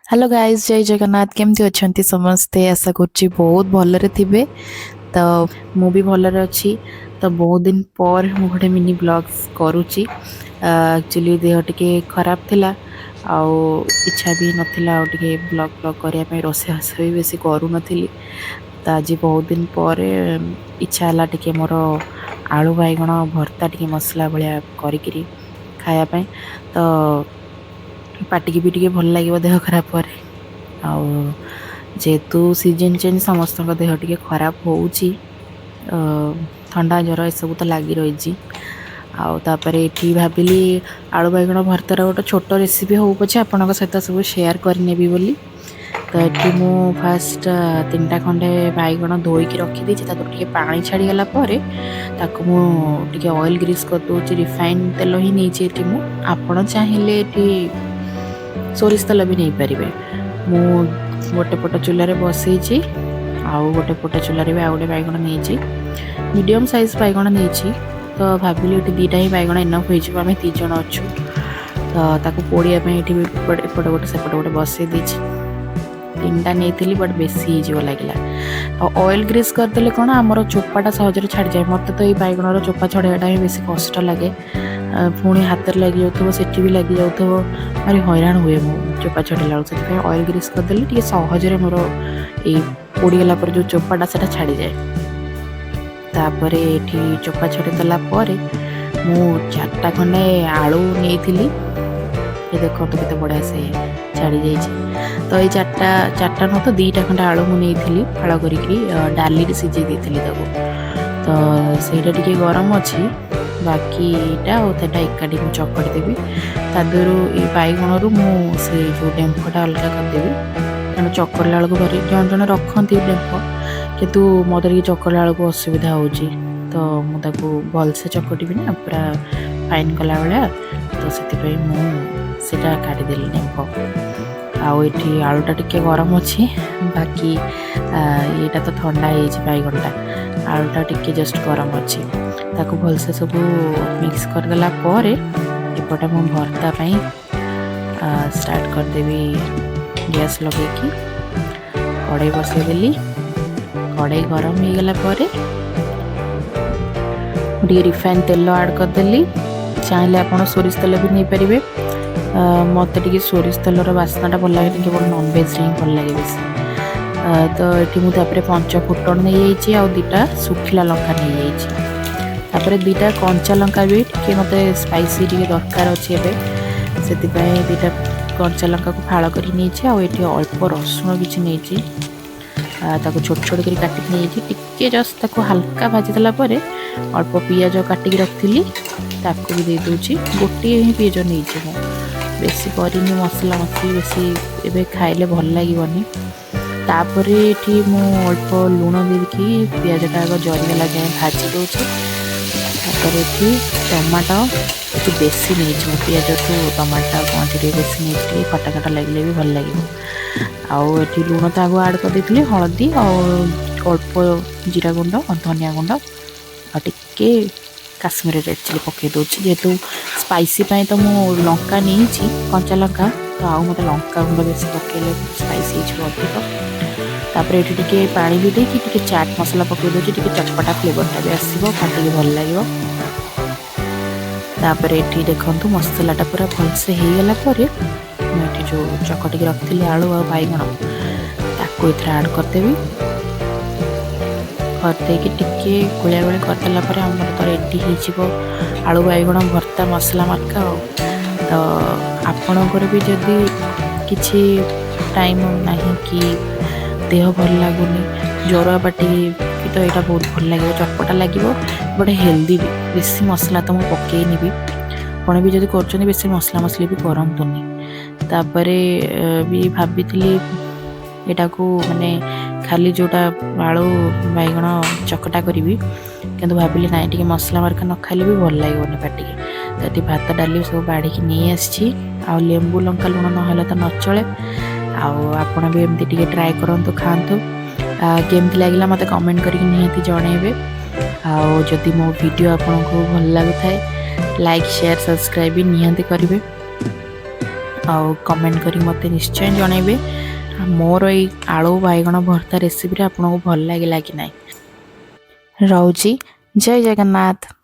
Hello guys, जय जगन्नाथ। केमती अच्छी समस्ते? आशा करुच्ची बहुत भलरे थिबे। तो मु भी भलरे अच्छी। तो बहुत दिन पर मु गोटे मिनी ब्लॉग्स करुच्ची। एक्चुअली देह टिके खराब थिला, आउ इच्छा भी नथिला टिके ब्लॉग ब्लॉग करिया पे। रोसे हस भी बेसी करू नथिली। तो आज बहुत दिन पर इच्छा हला टिके मोर आलू बाइगण भर्ता टिके मसला भलिया करिकिरी खाया पे। तो पाटिकी भी टिके भल लागिव देह खराब पर। आउ जेहेतु सीजन चेंज समस्त देह टिके खराब होउची, ठंडा ज्वर ए सब तो लगी रही। आउे ये भाविली आलू बैगण भर्तार गोटे छोट रेसीपी हो पछे आपण सहित सब शेयर करनेबी बोली। तो ये मु फास्ट 3टा खंडे बैगण धोईकी रखीदी। टे पानी छाड़गला मुझे ऑयल ग्रीस कर दूसरी। रिफाइन तेल ही नहीं मु। आपण चाहिए सोरिष तेल भी नहीं पारे। मु गोटे पट चूल्हे बसई, आउ गोटे पट चूल्हे भी आउ गए बैगण नहीं, मीडियम साइज बैगण नहीं। तो भाविली ये 2टा ही बैगण इनफ हो। आम 3 जन अच्छु। तो पोड़िया एपट गोटे सेपट गोटे बसई दी। 3टा नहीं बट बेसी हो लगे। ऑयल ग्रीस करदे कौन आमर चोपाटा सहज छाड़ जाए। मत तो ये बैगणर चोपा छड़ाटा ही बेस कष्ट लगे। पुणी हाथ लगी जाऊँ से भी लगी जाऊँ, भारी हैरान हुए मु चोपा छड़ेला। से ऑयल ग्रीस करदे टे सहजरे मोर ये पोड़गला जो चोपाटा से छाड़ी जाए। तापर ये चोपा छड़ेदेला मु 4टा खंडे आलू नहीं। ये देखो तो केते बढ़िया से छाड़ी जाइए। तो ये 4टा न तो 2टा खंडे आलू मुझे फाड़ करी डाली सीझे देती। तो सहीटा टे गरम अच्छी, बाकी इटा एकाठी मुझे चकड़ी देवी। तादर ये बैगण रु से जो डेम्फटा अलग करदेवी, कारण चकड़ला बेलू भारी जन जन रखती डेम्फ, कितु मत चकड़ला बेलू असुविधा हो। तो मुझे भलसे चकटी ना पूरा फाइन कला भाया। तो से काटिदेली डेम्फ। आउ ये आलूटा टिके गरम अच्छी, बाकी यहाँ तो ठंडा हो बैगणटा। आलूटा टिके जस्ट गरम अच्छी। ताको भलसे सब मिक्स करदेला एपटे मु भर्ता स्टार्ट करदेवी। गैस लगे कड़ाई बसईदेली। कड़ाई गरम हो गला रिफाइन तेल ऐड करदेली। चाहिए आप सोरिष तेल भी नहीं पारे। मत टे सोरिष तेलर बास्नाटा भल लगे, केवल नॉनवेज ही भल लगे बेस। तो ये मुझे 5 फुटन नहीं आउ 2टा सुखिला लंका नहीं। तापर 2टा कंचा लंका भी टे मत स्पाइसी टे दरकार अच्छे। से 2टा कंचा लंका को फाड़ कर नहीं। आठ अल्प रसुण किसी नहीं, छोट छोट कर काटिक नहीं। जस्ट हल्का भाजीदेला अल्प पियाज काटिक रखी भी दे दूची। गोटे ही पियाज नहीं, बेसी करनी मसला मसली बेसी एबे खाइले भल लगे। तापर ये मु अल्प लुण देकी पियाजटा आग जरीगला जाए भाजी दूसरी। ये टमाटो ये बेसी नहीं, पियाज ठू टमाटो क्वांटिटी बेसी नहीं, खटा खटा लगे भी भल लगे। आउ ये लुण तो आग आड कर देती, हलदी अल्प जीरा गुंड धनिया गुंड आके काश्मीरी रेड चिली पकई दूसरी। जेहेतु स्पाइसी तो मु लंका नहीं कंचा लंका, तो आउ मत लंका गुंड बेसी पकड़े स्पाइसी अधिक। तापर ये पानी भी देकी चाट मसला पकई दूसरी, चटपटा फ्लेवरटा भी आसो, खाते भल लगे। तापर ये देखु मसलाटा पूरा भलसे होगला मुझे जो चकटिक रखी आलू आ बैगण ताको ऐड करदेवी। करदेकी टिके गुलिया गुली करदेला तो रेडी हो आलू बैगण भर्ता मसला मरका। तो आपणकर भी जदि किसी टाइम ना कि देह भल लगुनि ज्वर पाटी कि, तो यहाँ बहुत भल लगे, चटपटा लगे बट हेल्दी भी। बेसी मसला तो मुझे पकईनी भी। आपड़ भी जब कर बेसी मसला मसली भी करतुनि। तापर भी भाभी यहाँ को माने खाली जोटा आलू बैगण चकटा करी, कि भाविली ना टे मसला मार्का न खाइले भी भल लगे पाटिके। तो ये भात डाली सब बाढ़ी नहीं आसी। आ लेंबू लंका लुण ना तो न चले। आपण भी एमती टे ट्राए करूँ, खातु। केमती लगे मत कमेंट करके निहाती जनइबे। आदि मो वीडियो आपको भल लगुए लाइक शेयर सब्सक्राइब भी निहाती करेंगे। ଆଉ କମେଣ୍ଟ କରି ମୋତେ ନିଶ୍ଚୟ ଜଣାଇବେ मोर ये आलू बाइगण भर्ता रेसिपी आपको भल लगे कि नहीं। रहुची जय जगन्नाथ।